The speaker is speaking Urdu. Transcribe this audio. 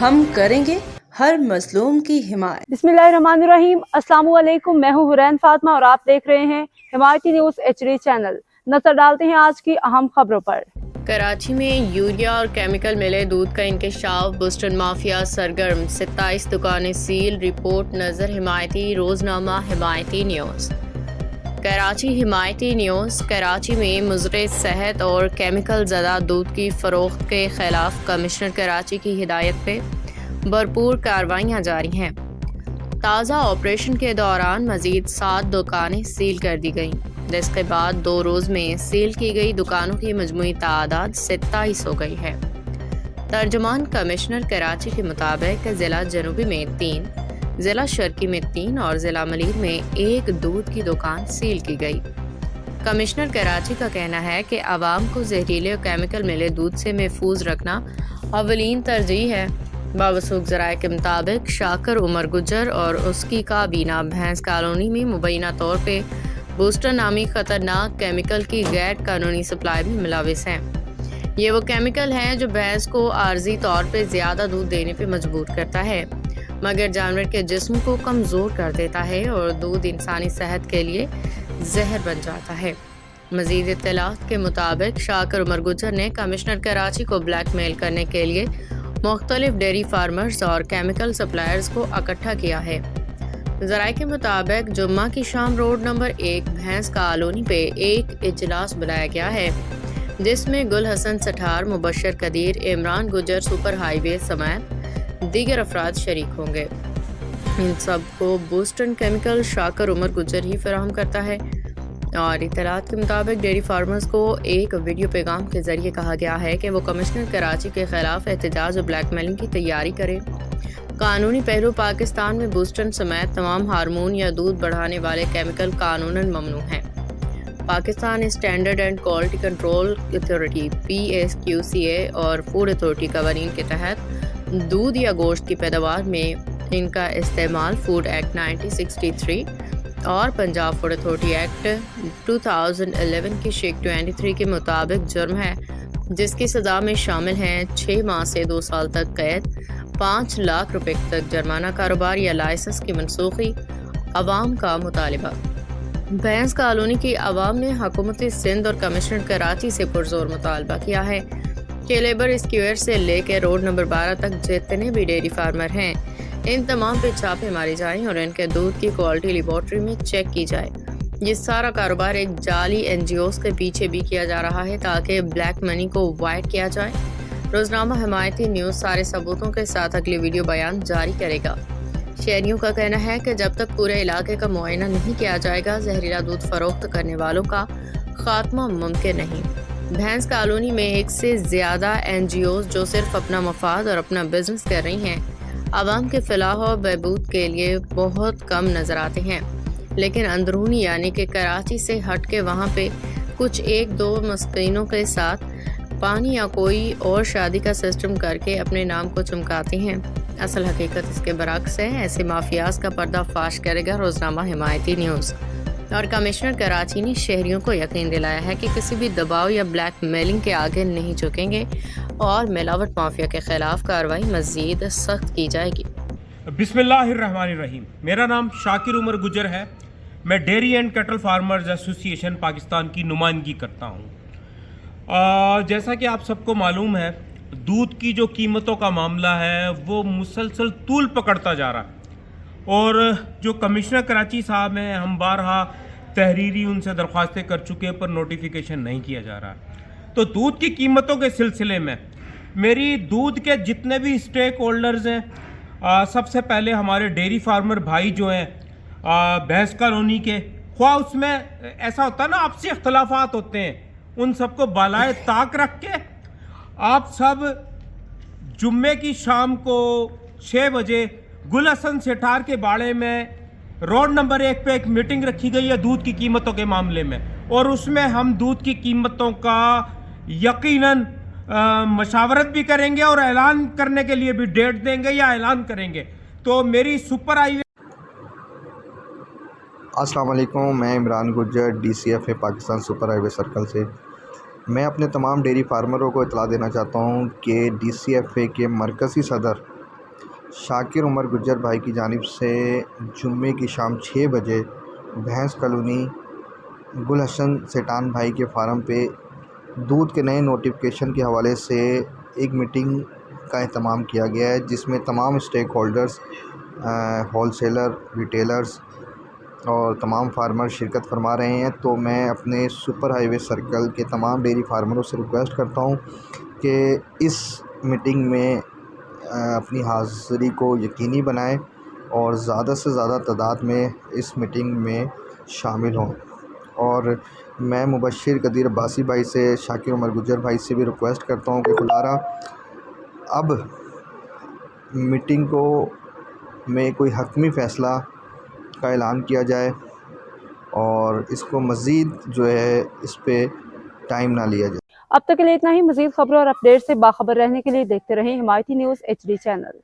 ہم کریں گے ہر مظلوم کی حمایت۔ بسم اللہ الرحمن الرحیم۔ السلام علیکم، میں ہوں حرین فاطمہ اور آپ دیکھ رہے ہیں حمایتی نیوز HD چینل۔ نظر ڈالتے ہیں آج کی اہم خبروں پر۔ کراچی میں یوریا اور کیمیکل ملے دودھ کا انکشاف، بوسٹن مافیا سرگرم، 27 دکانیں سیل، رپورٹ نظر حمایتی روزنامہ حمایتی نیوز۔ کراچی حمایتی نیوز۔ کراچی میں مضر صحت اور کیمیکل زدہ دودھ کی فروخت کے خلاف کمشنر کراچی کی ہدایت پہ بھرپور کارروائیاں جاری ہیں۔ تازہ آپریشن کے دوران مزید 7 دکانیں سیل کر دی گئیں، جس کے بعد 2 روز میں سیل کی گئی دکانوں کی مجموعی تعداد 27 ہو گئی ہے۔ ترجمان کمشنر کراچی کے مطابق ضلع جنوبی میں 3، ضلع شرقی میں 3 اور ضلع ملیر میں 1 دودھ کی دکان سیل کی گئی۔ کمشنر کراچی کا کہنا ہے کہ عوام کو زہریلے اور کیمیکل ملے دودھ سے محفوظ رکھنا اولین ترجیح ہے۔ باوثوق ذرائع کے مطابق شاکر عمر گجر اور اس کی کابینہ بھینس کالونی میں مبینہ طور پہ بوسٹر نامی خطرناک کیمیکل کی غیر قانونی سپلائی میں ملوث ہیں۔ یہ وہ کیمیکل ہیں جو بھینس کو عارضی طور پہ زیادہ دودھ دینے پہ مجبور کرتا ہے، مگر جانور کے جسم کو کمزور کر دیتا ہے اور دودھ انسانی صحت کے لیے زہر بن جاتا ہے۔ مزید اطلاعات کے مطابق شاکر عمر گجر نے کمشنر کراچی کو بلیک میل کرنے کے لیے مختلف ڈیری فارمرز اور کیمیکل سپلائرز کو اکٹھا کیا ہے۔ ذرائع کے مطابق جمعہ کی شام روڈ نمبر 1 بھینس کالونی پہ ایک اجلاس بلایا گیا ہے، جس میں گل حسن سٹھار، مبشر قدیر، عمران گجر سپر ہائی وے سمیت دیگر افراد شریک ہوں گے۔ ان سب کو بوسٹن کیمیکل شاکر عمر گجر ہی فراہم کرتا ہے، اور اطلاعات کے مطابق ڈیری فارمرز کو ایک ویڈیو پیغام کے ذریعے کہا گیا ہے کہ وہ کمشنر کراچی کے خلاف احتجاج اور بلیک میلنگ کی تیاری کریں۔ قانونی پہلو: پاکستان میں بوسٹن سمیت تمام ہارمون یا دودھ بڑھانے والے کیمیکل قانوناً ممنوع ہیں۔ Pakistan standard and quality control authority PSQCA اور فوڈ اتھارٹی قوانین کے تحت دودھ یا گوشت کی پیداوار میں ان کا استعمال فوڈ ایکٹ 1963 اور پنجاب فوڈ اتھارٹی ایکٹ 2011 کی شیک 23 کے مطابق جرم ہے، جس کی سزا میں شامل ہیں 6 ماہ سے 2 سال تک قید، 5 لاکھ روپے تک جرمانہ، کاروبار یا لائسنس کی منسوخی۔ عوام کا مطالبہ: بھینس کالونی کی عوام نے حکومت سندھ اور کمشنر کراچی سے پرزور مطالبہ کیا ہے کہ لیبر اسکوائر سے لے کے روڈ نمبر 12 تک جتنے بھی ڈیری فارمر ہیں، ان تمام پہ چھاپے مارے جائیں اور ان کے دودھ کی کوالٹی لیبارٹری میں چیک کی جائے۔ یہ سارا کاروبار ایک جعلی NGOs کے پیچھے بھی کیا جا رہا ہے تاکہ بلیک منی کو وائٹ کیا جائے۔ روزنامہ حمایتی نیوز سارے ثبوتوں کے ساتھ اگلی ویڈیو بیان جاری کرے گا۔ شہریوں کا کہنا ہے کہ جب تک پورے علاقے کا معائنہ نہیں کیا جائے گا، زہریلا دودھ فروخت کرنے والوں کا خاتمہ ممکن نہیں۔ بھینس کالونی میں 1 سے زیادہ NGOs جو صرف اپنا مفاد اور اپنا بزنس کر رہی ہیں، عوام کے فلاح و بہبود کے لیے بہت کم نظر آتے ہیں، لیکن اندرونی یعنی کہ کراچی سے ہٹ کے وہاں پہ کچھ 1-2 مسکینوں کے ساتھ پانی یا کوئی اور شادی کا سسٹم کر کے اپنے نام کو چمکاتے ہیں۔ اصل حقیقت اس کے برعکس ہے۔ ایسے مافیاز کا پردہ فاش کرے گا روزنامہ حمایتی نیوز۔ اور کمشنر کراچی نے شہریوں کو یقین دلایا ہے کہ کسی بھی دباؤ یا بلیک میلنگ کے آگے نہیں جھکیں گے اور ملاوٹ مافیا کے خلاف کارروائی مزید سخت کی جائے گی۔ بسم اللہ الرحمن الرحیم۔ میرا نام شاکر عمر گجر ہے۔ میں ڈیری اینڈ کیٹل فارمرز ایسوسی ایشن پاکستان کی نمائندگی کرتا ہوں۔ جیسا کہ آپ سب کو معلوم ہے، دودھ کی جو قیمتوں کا معاملہ ہے وہ مسلسل طول پکڑتا جا رہا ہے، اور جو کمشنر کراچی صاحب ہیں، ہم بارہا تحریری ان سے درخواستیں کر چکے پر نوٹیفیکیشن نہیں کیا جا رہا۔ تو دودھ کی قیمتوں کے سلسلے میں میری دودھ کے جتنے بھی اسٹیک ہولڈرز ہیں، سب سے پہلے ہمارے ڈیری فارمر بھائی جو ہیں بھینس کالونی کے، خواہ اس میں ایسا ہوتا ہے نا آپسی اختلافات ہوتے ہیں، ان سب کو بالائے طاق رکھ کے آپ سب جمعے کی شام کو 6 بجے گل حسن سٹھار کے باڑے میں روڈ نمبر 1 پہ ایک میٹنگ رکھی گئی ہے دودھ کی قیمتوں کے معاملے میں، اور اس میں ہم دودھ کی قیمتوں کا یقیناً مشاورت بھی کریں گے اور اعلان کرنے کے لیے بھی ڈیٹ دیں گے یا اعلان کریں گے۔ تو میری سپر ہائی وے۔ السلام علیکم، میں عمران گجر DCFA پاکستان سپر ہائی وے سرکل سے۔ میں اپنے تمام ڈیری فارمروں کو اطلاع دینا چاہتا ہوں کہ DCFA کے مرکزی صدر شاکر عمر گجر بھائی کی جانب سے جمعے کی شام 6 بجے بھینس کالونی گل حسن سیٹان بھائی کے فارم پہ دودھ کے نئے نوٹیفکیشن کے حوالے سے ایک میٹنگ کا اہتمام کیا گیا ہے، جس میں تمام stake holders, whole seller, retailers اور تمام فارمر شرکت فرما رہے ہیں۔ تو میں اپنے سپر ہائی وے سرکل کے تمام ڈیری فارمروں سے ریکویسٹ کرتا ہوں کہ اس میٹنگ میں اپنی حاضری کو یقینی بنائیں اور زیادہ سے زیادہ تعداد میں اس میٹنگ میں شامل ہوں۔ اور میں مبشر قدیر عباسی بھائی سے، شاکر عمر گجر بھائی سے بھی ریکویسٹ کرتا ہوں کہ خدا را اب میٹنگ میں کوئی حتمی فیصلہ کا اعلان کیا جائے اور اس کو مزید جو ہے اس پہ ٹائم نہ لیا جائے۔ اب تک کے لیے اتنا ہی۔ مزید خبروں اور اپڈیٹ سے باخبر رہنے کے لیے دیکھتے رہیں حمایتی نیوز HD چینل۔